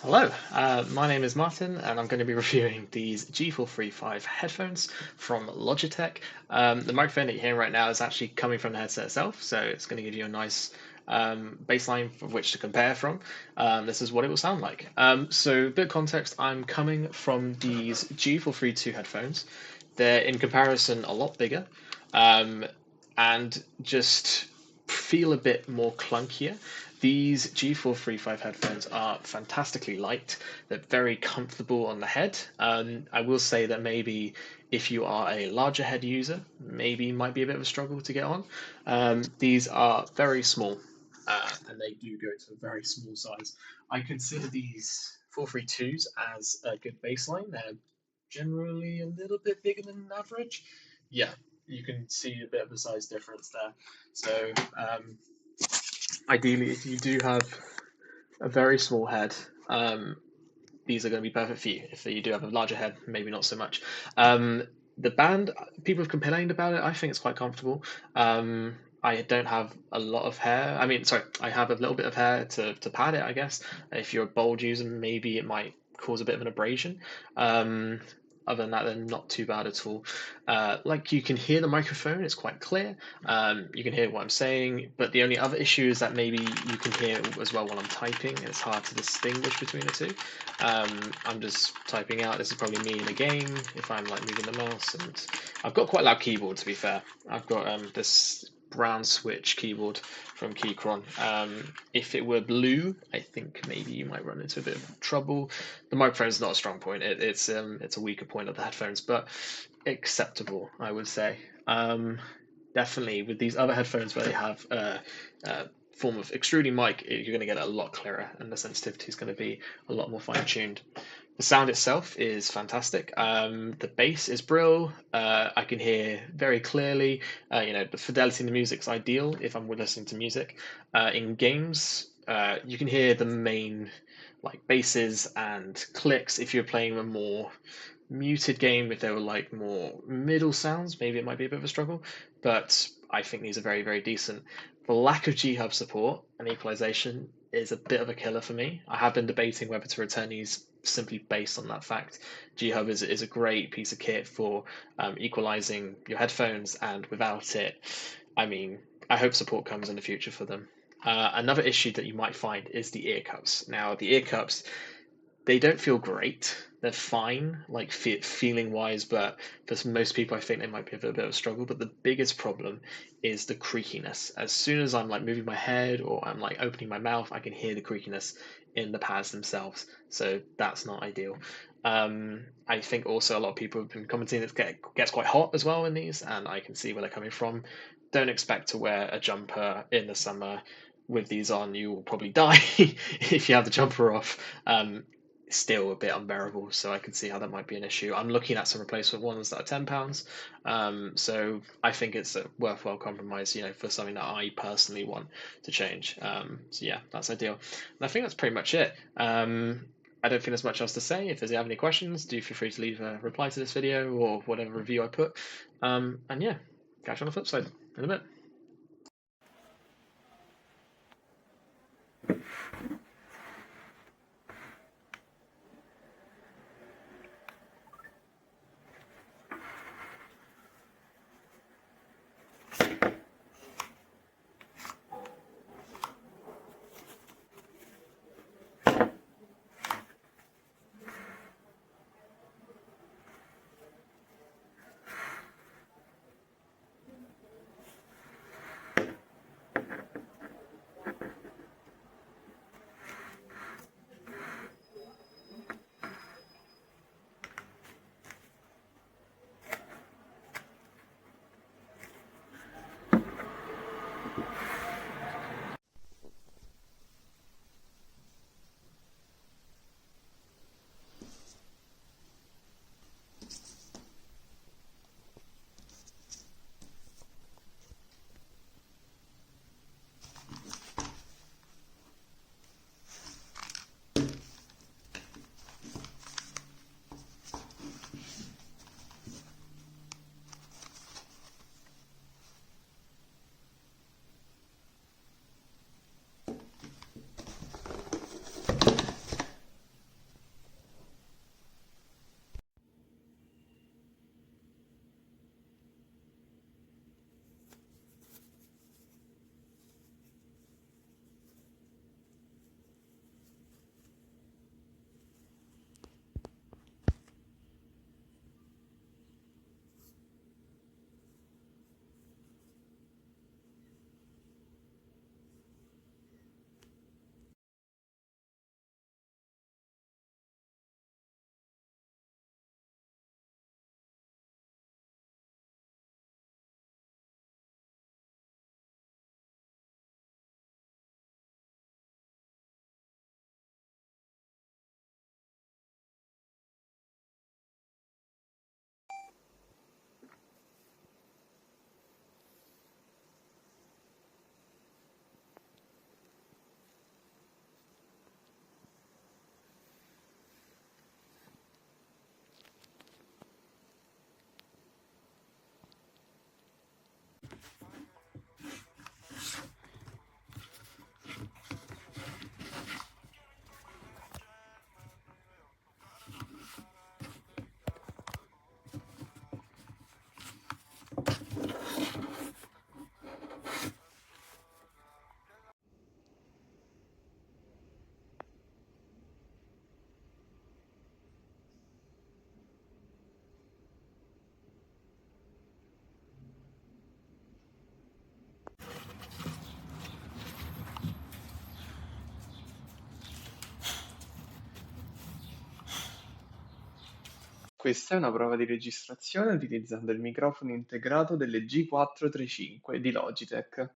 Hello, my name is Martin, and I'm going to be reviewing these G435 headphones from Logitech. The microphone that you're hearing right now is actually coming from the headset itself, so it's going to give you a nice baseline of which to compare from. This is what it will sound like. So, a bit of context, I'm coming from these G432 headphones. They're in comparison a lot bigger, um, and just feel a bit more clunkier. These G435 headphones are fantastically light. They're very comfortable on the head. I will say that maybe if you are a larger head user, maybe might be a bit of a struggle to get on. These are very small, and they do go to a very small size. I consider these 432s as a good baseline. They're generally a little bit bigger than average. Yeah, you can see a bit of a size difference there. So ideally, if you do have a very small head, these are going to be perfect for you. If you do have a larger head, maybe not so much. The band, people have complained about it. I think it's quite comfortable. I don't have a lot of hair. I mean, sorry, I have a little bit of hair to pad it, I guess. If you're a bald user, maybe it might cause a bit of an abrasion. Um, Other than that, they're not too bad at all. Like you can hear the microphone, it's quite clear. You can hear what I'm saying, but the only other issue is that maybe you can hear as well while I'm typing. It's hard to distinguish between the two. I'm just typing out. This is probably me in a game if I'm like moving the mouse, and I've got quite a loud keyboard to be fair. I've got this brown switch keyboard from Keychron. If it were blue, I think maybe you might run into a bit of trouble. The microphone is not a strong point. It's a weaker point of the headphones, but acceptable, I would say. Definitely with these other headphones where they have a form of extruding mic, you're going to get it a lot clearer, and the sensitivity is going to be a lot more fine tuned. The sound itself is fantastic. The bass is brill. I can hear very clearly. The fidelity in the music is ideal if I'm listening to music. In games, you can hear the main like basses and clicks. If you're playing a more muted game, if there were like more middle sounds, maybe it might be a bit of a struggle. But I think these are very, very decent. The lack of G Hub support and equalization is a bit of a killer for me. I have been debating whether to return these simply based on that fact. G Hub is a great piece of kit for equalizing your headphones, and without it, I mean, I hope support comes in the future for them. Another issue that you might find is the ear cups. Now, the ear cups, they don't feel great. They're fine, like feeling wise, but for most people, I think they might be a bit of a struggle. But the biggest problem is the creakiness. As soon as I'm like moving my head or I'm like opening my mouth, I can hear the creakiness in the pads themselves. So that's not ideal. I think also a lot of people have been commenting that it gets quite hot as well in these, and I can see where they're coming from. Don't expect to wear a jumper in the summer with these on. You will probably die if you have the jumper off. Still a bit unbearable, so I can see how that might be an issue. I'm looking at some replacement ones that are £10, so I think it's a worthwhile compromise, for something that I personally want to change. So yeah, that's ideal. And I think that's pretty much it. I don't think there's much else to say. If you have any questions, do feel free to leave a reply to this video or whatever review I put. And yeah, catch you on the flip side in a bit. Questa è una prova di registrazione utilizzando il microfono integrato delle G435 di Logitech.